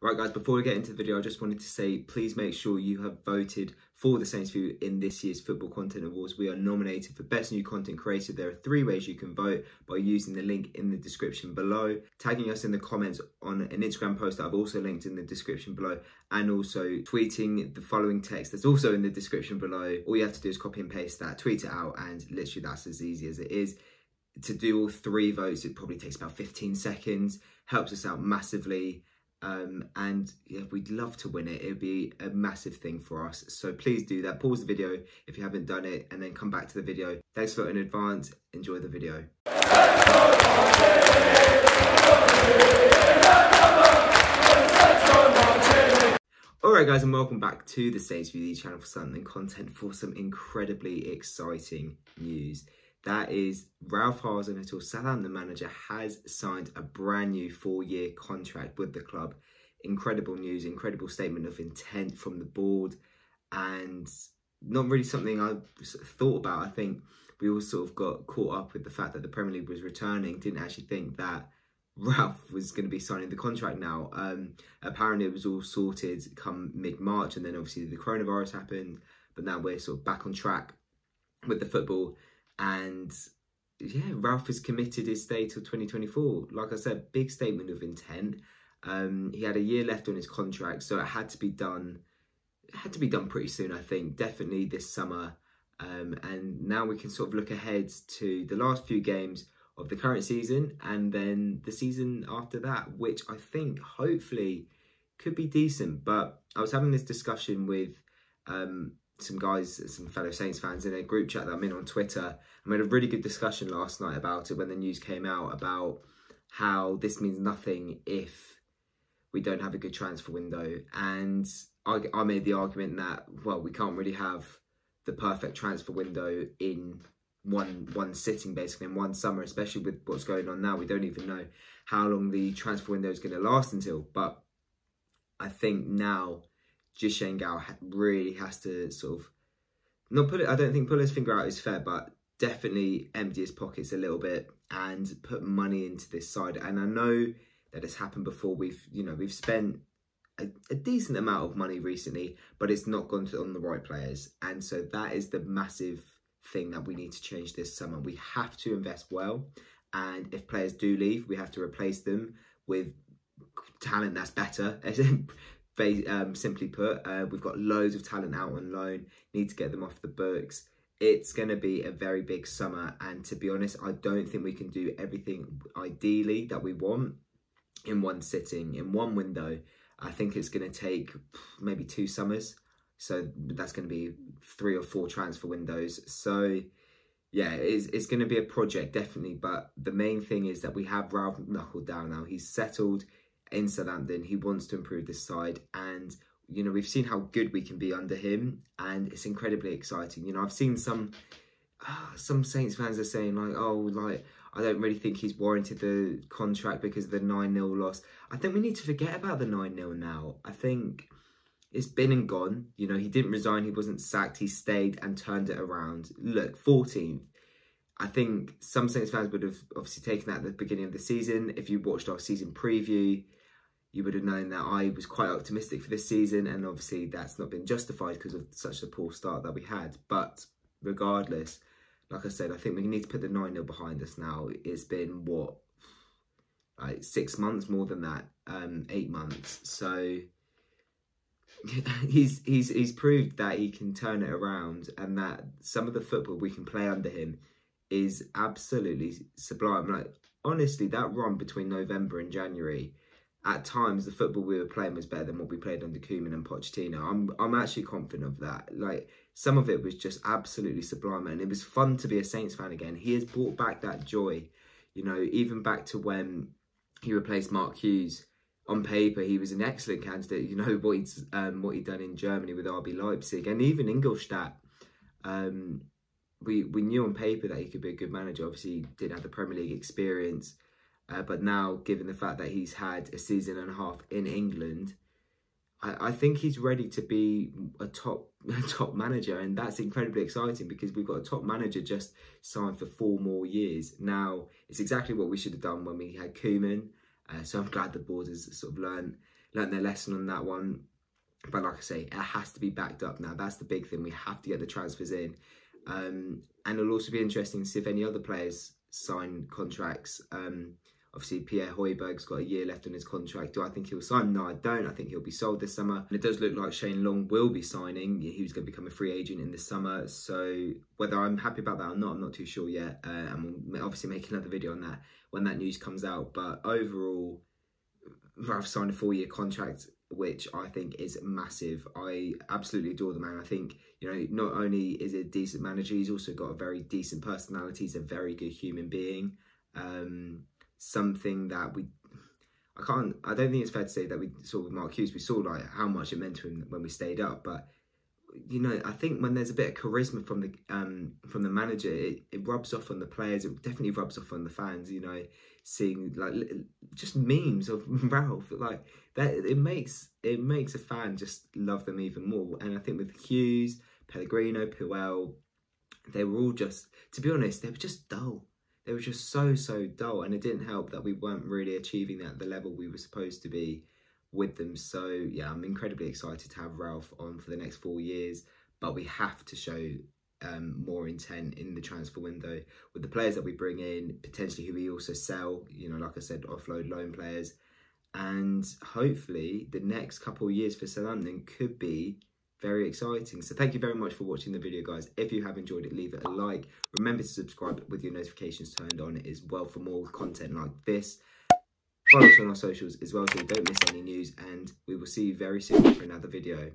Right guys, before we get into the video, I just wanted to say, please make sure you have voted for the Saints View in this year's Football Content Awards. We are nominated for Best New Content Creator. There are 3 ways you can vote by using the link in the description below, tagging us in the comments on an Instagram post that I've also linked in the description below, and also tweeting the following text that's also in the description below. All you have to do is copy and paste that, tweet it out, and literally that's as easy as it is. To do all 3 votes, it probably takes about 15 seconds, helps us out massively. And yeah, we'd love to win it. It'd be a massive thing for us, so please do that. Pause the video if you haven't done it and then come back to the video. Thanks for in advance. Enjoy the video. Alright guys, and welcome back to the Saints View channel for something content for some incredibly exciting news. That is, Ralph Hasenhuttl, Southampton manager, has signed a brand new 4-year contract with the club. Incredible news, incredible statement of intent from the board, and not really something I thought about. I think we all sort of got caught up with the fact that the Premier League was returning, didn't actually think that Ralph was going to be signing the contract now. Apparently it was all sorted come mid-March, and then obviously the coronavirus happened, but now we're sort of back on track with the football. And yeah, Ralph has committed his stay till 2024. Like I said, big statement of intent. He had a year left on his contract, so it had to be done. It had to be done pretty soon, I think. Definitely this summer. And now we can sort of look ahead to the last few games of the current season, and then the season after that, which I think hopefully could be decent. But I was having this discussion with some guys, some fellow Saints fans in a group chat that I'm in on Twitter. I made a really good discussion last night about it when the news came out, about how this means nothing if we don't have a good transfer window. And I made the argument that, well, we can't really have the perfect transfer window in one sitting, basically, in one summer, especially with what's going on now. We don't even know how long the transfer window is going to last until. But I think now Jishengal really has to sort of, I don't think pull his finger out is fair, but definitely empty his pockets a little bit and put money into this side. And I know that it's happened before. We've spent a decent amount of money recently, but it's not gone on the right players. And so that is the massive thing that we need to change this summer. We have to invest well, and if players do leave, we have to replace them with talent that's better. Simply put, we've got loads of talent out on loan, need to get them off the books. It's going to be a very big summer, and to be honest, I don't think we can do everything ideally that we want in one sitting, in one window. I think it's going to take maybe 2 summers, so that's going to be 3 or 4 transfer windows. So yeah, it's going to be a project, definitely, but the main thing is that we have Ralph knuckled down now. He's settled in Southampton. He wants to improve this side, and you know, we've seen how good we can be under him, and it's incredibly exciting. You know, I've seen some Saints fans are saying like, oh, like, I don't really think he's warranted the contract because of the 9-0 loss. I think we need to forget about the 9-0 now. I think it's been and gone. You know, he didn't resign, he wasn't sacked, he stayed and turned it around. Look, 14th. I think some Saints fans would have obviously taken that at the beginning of the season. If you watched our season preview, you would have known that I was quite optimistic for this season, and obviously that's not been justified because of such a poor start that we had. But regardless, like I said, I think we need to put the 9-0 behind us now. It's been, what, like 6 months, more than that, 8 months. So he's proved that he can turn it around, and that some of the football we can play under him is absolutely sublime. Like, honestly, that run between November and January, at times the football we were playing was better than what we played under Koeman and Pochettino. I'm actually confident of that. Like, some of it was just absolutely sublime, and it was fun to be a Saints fan again. He has brought back that joy, you know, even back to when he replaced Mark Hughes. On paper, he was an excellent candidate. You know what he'd done in Germany with RB Leipzig, and even Ingolstadt. We knew on paper that he could be a good manager. Obviously, he didn't have the Premier League experience. But now, given the fact that he's had a season and a half in England, I think he's ready to be a top manager. And that's incredibly exciting, because we've got a top manager just signed for 4 more years. Now, it's exactly what we should have done when we had Koeman. So I'm glad the board has sort of learned learnt their lesson on that one. But like I say, it has to be backed up now. That's the big thing. We have to get the transfers in. And it'll also be interesting to see if any other players sign contracts. Obviously, Pierre Højbjerg's got a year left on his contract. Do I think he'll sign? No, I don't. I think he'll be sold this summer. And it does look like Shane Long will be signing. He was going to become a free agent in the summer. So whether I'm happy about that or not, I'm not too sure yet. And we'll obviously make another video on that when that news comes out. But overall, Ralph signed a 4-year contract, which I think is massive. I absolutely adore the man. I think, you know, not only is he a decent manager, he's also got a very decent personality. He's a very good human being. Something that I don't think it's fair to say that we saw with Mark Hughes. We saw like how much it meant to him when we stayed up, but you know, I think when there's a bit of charisma from the manager, it rubs off on the players. It definitely rubs off on the fans. You know, seeing like just memes of Ralph, like that, it makes a fan just love them even more. And I think with Hughes, Pellegrino, Puel, they were all just, to be honest, they were just dull. They were just so dull, and it didn't help that we weren't really achieving that at the level we were supposed to be with them. So yeah, I'm incredibly excited to have Ralph on for the next 4 years, but we have to show more intent in the transfer window with the players that we bring in, potentially who we also sell, you know, like I said, offload loan players. And hopefully the next couple of years for Southampton could be very exciting. So thank you very much for watching the video, guys. If you have enjoyed it, leave it a like. Remember to subscribe with your notifications turned on as well for more content like this. Follow us on our socials as well so you don't miss any news, and we will see you very soon for another video.